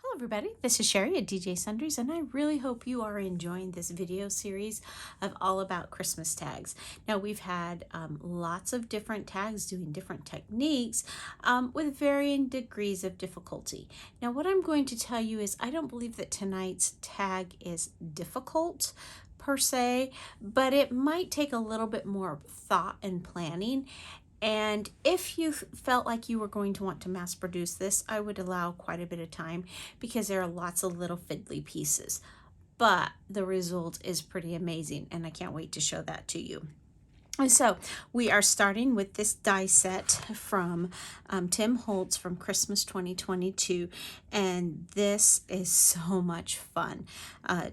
Hello everybody, this is Cheri at DJ Sundries, and I really hope you are enjoying this video series of all about Christmas tags. Now we've had lots of different tags doing different techniques with varying degrees of difficulty. Now what I'm going to tell you is I don't believe that tonight's tag is difficult per se, but it might take a little bit more thought and planning. And if you felt like you were going to want to mass produce this, I would allow quite a bit of time because there are lots of little fiddly pieces. But the result is pretty amazing, and I can't wait to show that to you. And so we are starting with this die set from Tim Holtz from Christmas 2022, and this is so much fun.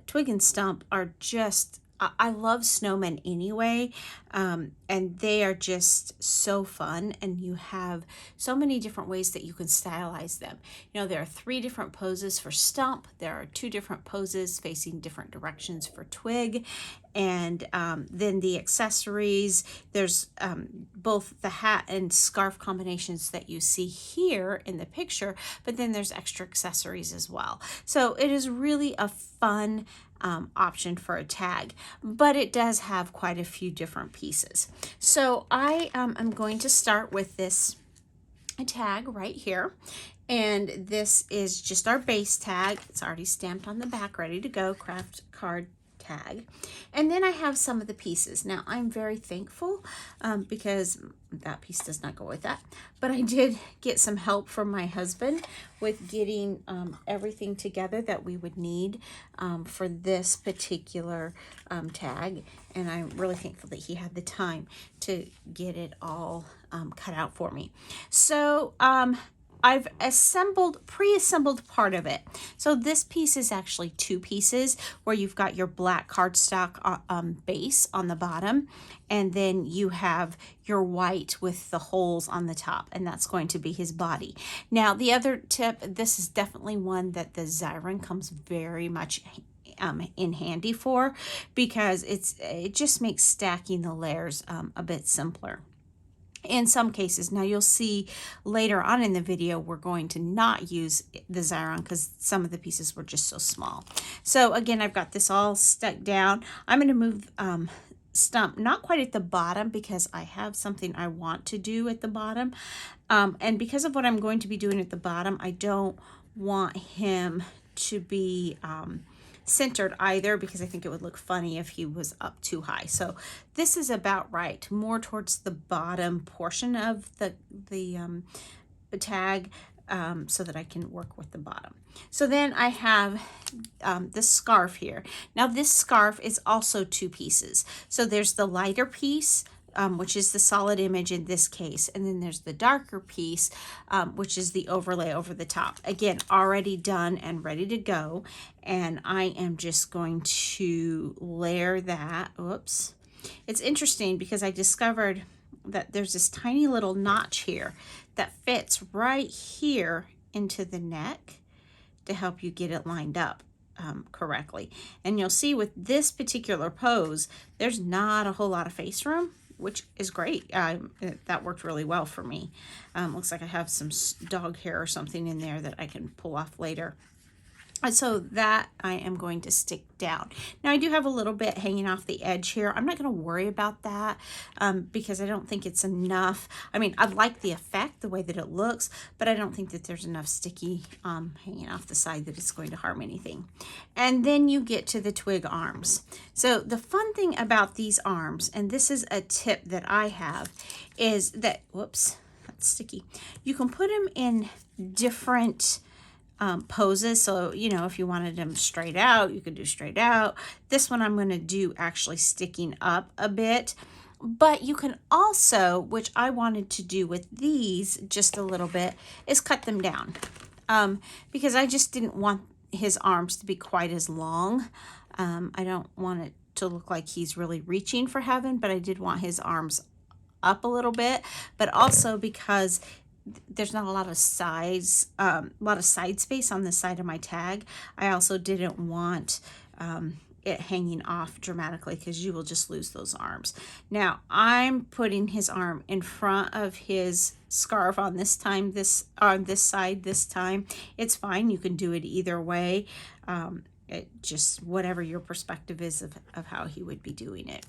Twig and Stump are just, I love snowmen anyway, and they are just so fun, and you have so many different ways that you can stylize them. You know, there are 3 different poses for Stump, there are 2 different poses facing different directions for Twig, and then the accessories, there's both the hat and scarf combinations that you see here in the picture, but then there's extra accessories as well. So it is really a fun option for a tag, but it does have quite a few different pieces. So I am going to start with this tag right here, and this is just our base tag. It's already stamped on the back, ready to go, craft card tag. And then I have some of the pieces. Now I'm very thankful because that piece does not go with that, but I did get some help from my husband with getting everything together that we would need for this particular tag, and I'm really thankful that he had the time to get it all cut out for me. So I've pre-assembled part of it. So this piece is actually 2 pieces where you've got your black cardstock base on the bottom, and then you have your white with the holes on the top, and that's going to be his body. Now the other tip, this is definitely one that the Xyron comes very much in handy for, because it just makes stacking the layers a bit simpler. In some cases, now you'll see later on in the video, we're going to not use the Xyron because some of the pieces were just so small. So again, I've got this all stuck down. I'm going to move Stump not quite at the bottom because I have something I want to do at the bottom. And because of what I'm going to be doing at the bottom, I don't want him to be centered either, because I think it would look funny if he was up too high. So this is about right, more towards the bottom portion of the tag, so that I can work with the bottom. So then I have this scarf here. Now this scarf is also 2 pieces. So there's the lighter piece, which is the solid image in this case, and then there's the darker piece, which is the overlay over the top. Again, already done and ready to go, and I am just going to layer that. Oops. It's interesting because I discovered that there's this tiny little notch here that fits right here into the neck to help you get it lined up correctly. And you'll see with this particular pose, there's not a whole lot of face room, which is great. That worked really well for me. Looks like I have some dog hair or something in there that I can pull off later. And so that I am going to stick down. Now I do have a little bit hanging off the edge here. I'm not going to worry about that because I don't think it's enough. I mean, I like the effect, the way that it looks, but I don't think that there's enough sticky hanging off the side that it's going to harm anything. And then you get to the Twig arms. So the fun thing about these arms, and this is a tip that I have, is that, whoops, that's sticky. You can put them in different poses. So, you know, if you wanted them straight out, you could do straight out. This one I'm going to do actually sticking up a bit. But you can also, which I wanted to do with these just a little bit, is cut them down. Because I just didn't want his arms to be quite as long. I don't want it to look like he's really reaching for heaven, but I did want his arms up a little bit. But also because there's not a lot of side space on the side of my tag. I also didn't want it hanging off dramatically, because you will just lose those arms. Now I'm putting his arm in front of his scarf on this time, on this side this time. It's fine, you can do it either way. It just, whatever your perspective is of how he would be doing it.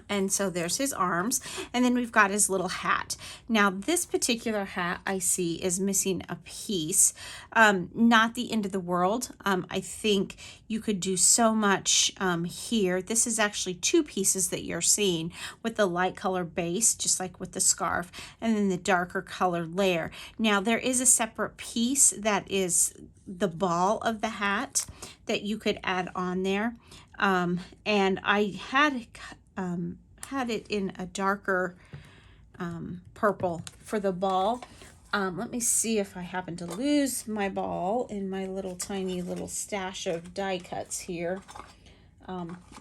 And so there's his arms, and then we've got his little hat. Now this particular hat I see is missing a piece. Not the end of the world. I think you could do so much here. This is actually two pieces that you're seeing, with the light color base, just like with the scarf, and then the darker color layer. Now there is a separate piece that is the ball of the hat that you could add on there. And I had it in a darker purple for the ball. Let me see if I happen to lose my ball in my little tiny little stash of die cuts here.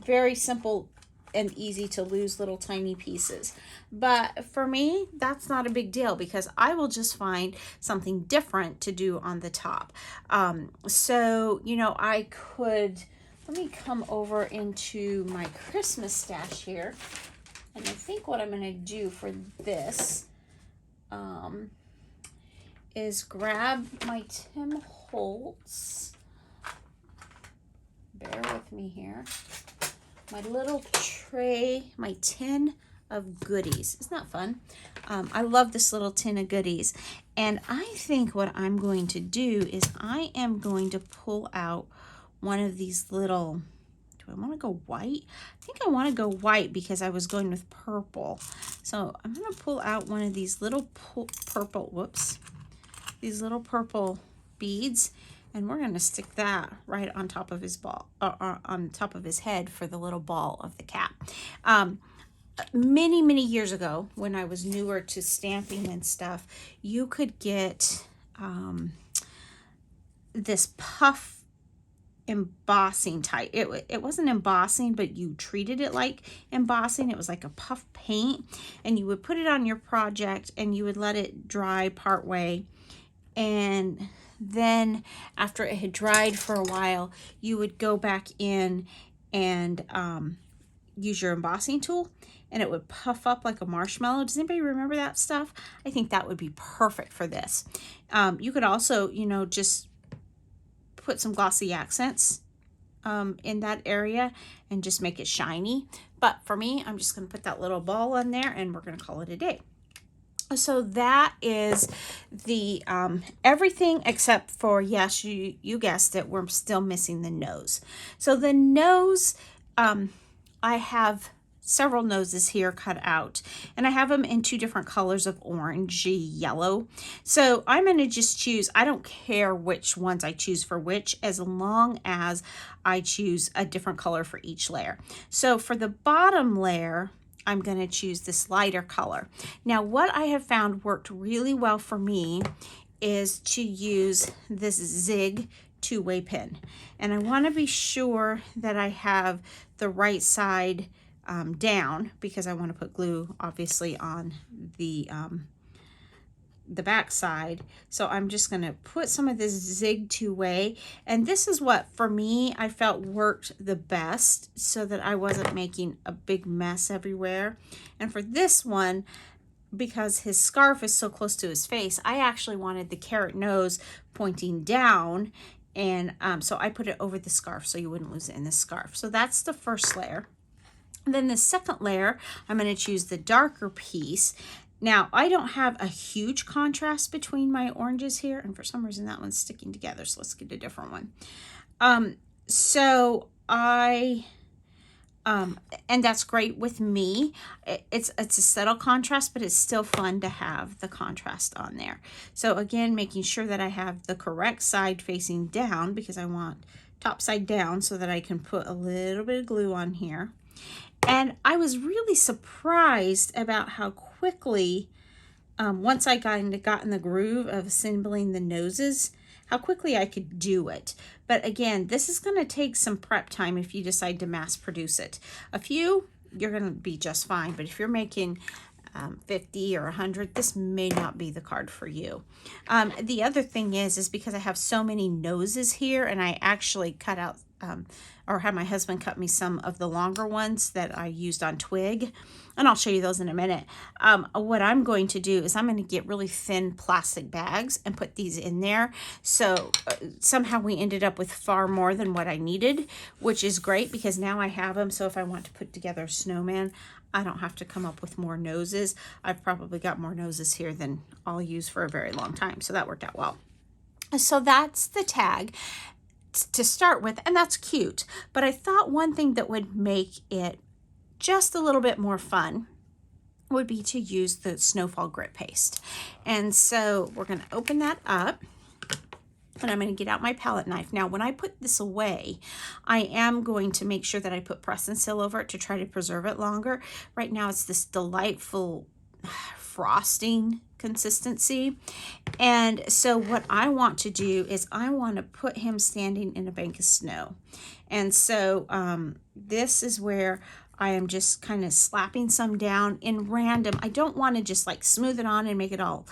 Very simple and easy to lose little tiny pieces. But for me, that's not a big deal, because I will just find something different to do on the top. So, you know, I could, let me come over into my Christmas stash here. And I think what I'm going to do for this is grab my Tim Holtz. Bear with me here. My little tray, my tin of goodies. Isn't that fun? I love this little tin of goodies. And I think what I'm going to do is I am going to pull out one of these little, do I want to go white? I think I want to go white because I was going with purple. So I'm going to pull out one of these little purple, whoops, these little purple beads. And we're going to stick that right on top of his ball, on top of his head for the little ball of the cap. Many years ago, when I was newer to stamping and stuff, you could get this puff embossing type. It wasn't embossing, but you treated it like embossing. It was like a puff paint, and you would put it on your project and you would let it dry part way, and then after it had dried for a while, you would go back in and use your embossing tool, and it would puff up like a marshmallow. Does anybody remember that stuff? I think that would be perfect for this. You could also, you know, just put some glossy accents in that area and just make it shiny. But for me, I'm just going to put that little ball on there, and we're going to call it a day. So that is the everything except for, yes, you guessed it, we're still missing the nose. So the nose, I have several noses here cut out, and I have them in two different colors of orangey yellow. So I'm going to just choose, I don't care which ones I choose for which, as long as I choose a different color for each layer. So for the bottom layer, I'm going to choose this lighter color. Now, what I have found worked really well for me is to use this Zig two-way pin. And I want to be sure that I have the right side down, because I want to put glue, obviously, on the back side. So I'm just going to put some of this Zig two-way, and this is what for me I felt worked the best, so that I wasn't making a big mess everywhere. And for this one, because his scarf is so close to his face, I actually wanted the carrot nose pointing down, and so I put it over the scarf so you wouldn't lose it in the scarf. So that's the first layer. And then the second layer, I'm going to choose the darker piece. Now, I don't have a huge contrast between my oranges here, and for some reason that one's sticking together, so let's get a different one. And that's great with me. It's a subtle contrast, but it's still fun to have the contrast on there. So again, making sure that I have the correct side facing down, because I want top side down so that I can put a little bit of glue on here. And I was really surprised about how quickly, once I got in the groove of assembling the noses, how quickly I could do it. But again, this is going to take some prep time if you decide to mass produce it. A few, you're going to be just fine. But if you're making 50 or 100, this may not be the card for you. The other thing is because I have so many noses here, and I actually cut out or have my husband cut me some of the longer ones that I used on Twig, and I'll show you those in a minute. What I'm going to do is I'm going to get really thin plastic bags and put these in there. So somehow we ended up with far more than what I needed, which is great because now I have them. So if I want to put together a snowman, I don't have to come up with more noses. I've probably got more noses here than I'll use for a very long time. So that worked out well. So that's the tag to start with, and that's cute. But I thought one thing that would make it just a little bit more fun would be to use the Snowfall grit paste. And so we're going to open that up. And I'm going to get out my palette knife. Now, when I put this away, I am going to make sure that I put press and seal over it to try to preserve it longer. Right now, it's this delightful frosting consistency. And so what I want to do is I want to put him standing in a bank of snow. And so this is where I am just kind of slapping some down in random. I don't want to just like smooth it on and make it all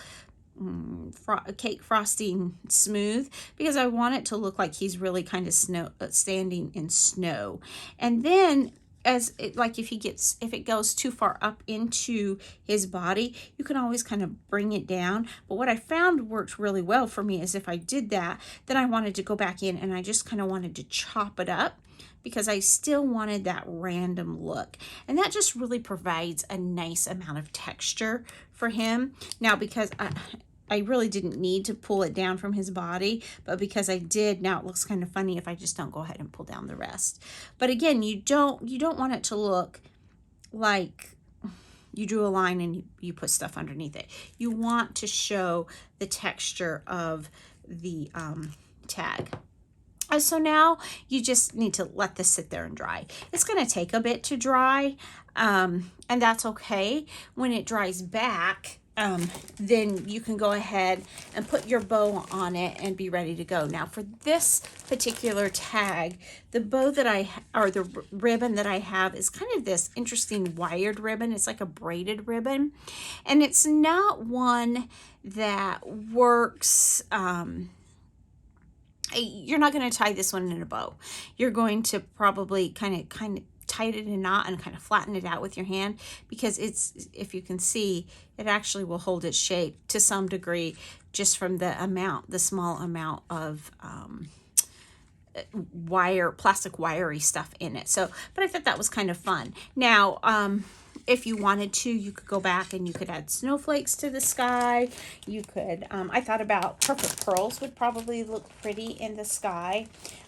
cake frosting smooth, because I want it to look like he's really kind of standing in snow. And then as it, like if it goes too far up into his body, you can always kind of bring it down. But what I found worked really well for me is if I did that, then I wanted to go back in and I just kind of wanted to chop it up, because I still wanted that random look. And that just really provides a nice amount of texture for him. Now, because I really didn't need to pull it down from his body, but because I did, now it looks kind of funny if I just don't go ahead and pull down the rest. But again, you don't want it to look like you drew a line and you put stuff underneath it. You want to show the texture of the tag. So now you just need to let this sit there and dry. It's going to take a bit to dry, and that's okay. When it dries back, then you can go ahead and put your bow on it and be ready to go. Now for this particular tag, the bow that the ribbon that I have is kind of this interesting wired ribbon. It's like a braided ribbon, and it's not one that works, you're not going to tie this one in a bow. You're going to probably kind of tight it in a knot and kind of flatten it out with your hand, because it's, if you can see, it actually will hold its shape to some degree just from the small amount of plastic wiry stuff in it. So, but I thought that was kind of fun. Now, if you wanted to, you could go back and you could add snowflakes to the sky. You could, I thought about perfect pearls would probably look pretty in the sky.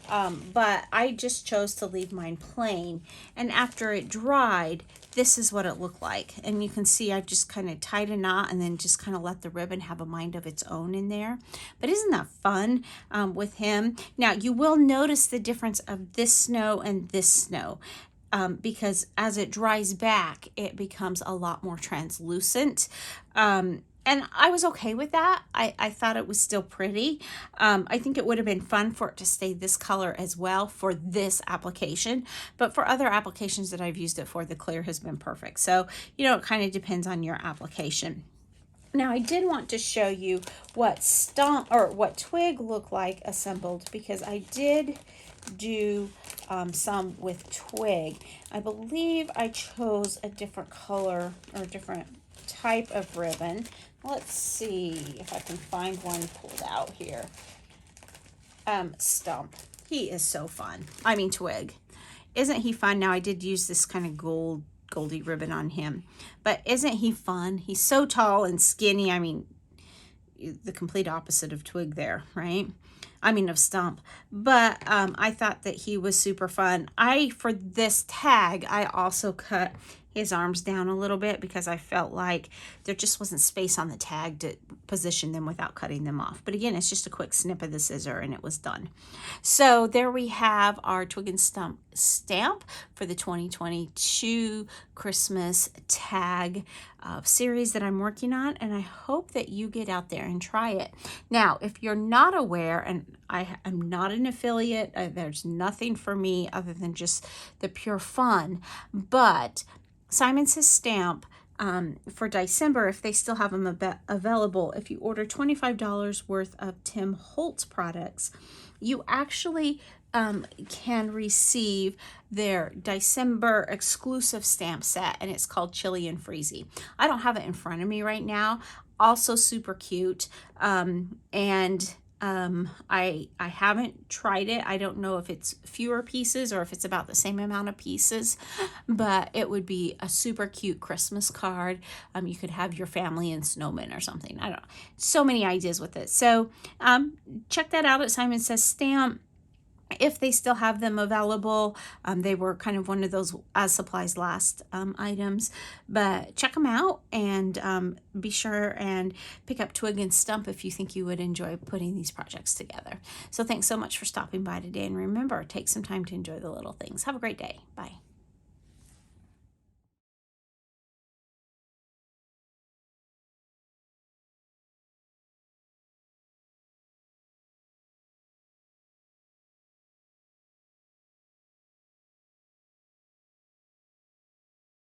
But I just chose to leave mine plain. And after it dried, this is what it looked like. And you can see I've just kind of tied a knot and then just kind of let the ribbon have a mind of its own in there. But isn't that fun with him? Now, you will notice the difference of this snow and this snow. Because as it dries back, it becomes a lot more translucent. And I was okay with that. I thought it was still pretty. I think it would have been fun for it to stay this color as well for this application. But for other applications that I've used it for, the clear has been perfect. So, you know, it kind of depends on your application. Now, I did want to show you what Twig looked like assembled, because I did do some with Twig. I believe I chose a different color or different type of ribbon. Let's see if I can find one pulled out here. Stump. He is so fun. I mean, Twig. Isn't he fun? Now, I did use this kind of goldy ribbon on him, but isn't he fun? He's so tall and skinny. I mean, the complete opposite of Twig there, right? I mean, of Stump. But I thought that he was super fun. For this tag, I also cut his arms down a little bit because I felt like there just wasn't space on the tag to position them without cutting them off. But again, it's just a quick snip of the scissor and it was done. So there we have our Twig and Stump stamp for the 2022 Christmas tag series that I'm working on, and I hope that you get out there and try it. Now, if you're not aware, and I am not an affiliate, there's nothing for me other than just the pure fun, but Simon Says Stamp for December, if they still have them available, if you order $25 worth of Tim Holtz products, you actually can receive their December exclusive stamp set, and it's called Chili and Freezy. I don't have it in front of me right now. Also super cute, and I haven't tried it. I don't know if it's fewer pieces or if it's about the same amount of pieces, but it would be a super cute Christmas card. You could have your family and snowmen or something. I don't know. So many ideas with it. So check that out at Simon Says Stamp. If they still have them available, they were kind of one of those as supplies last items, but check them out, and be sure and pick up Twig and Stump if you think you would enjoy putting these projects together. So thanks so much for stopping by today, and remember, take some time to enjoy the little things. Have a great day. Bye.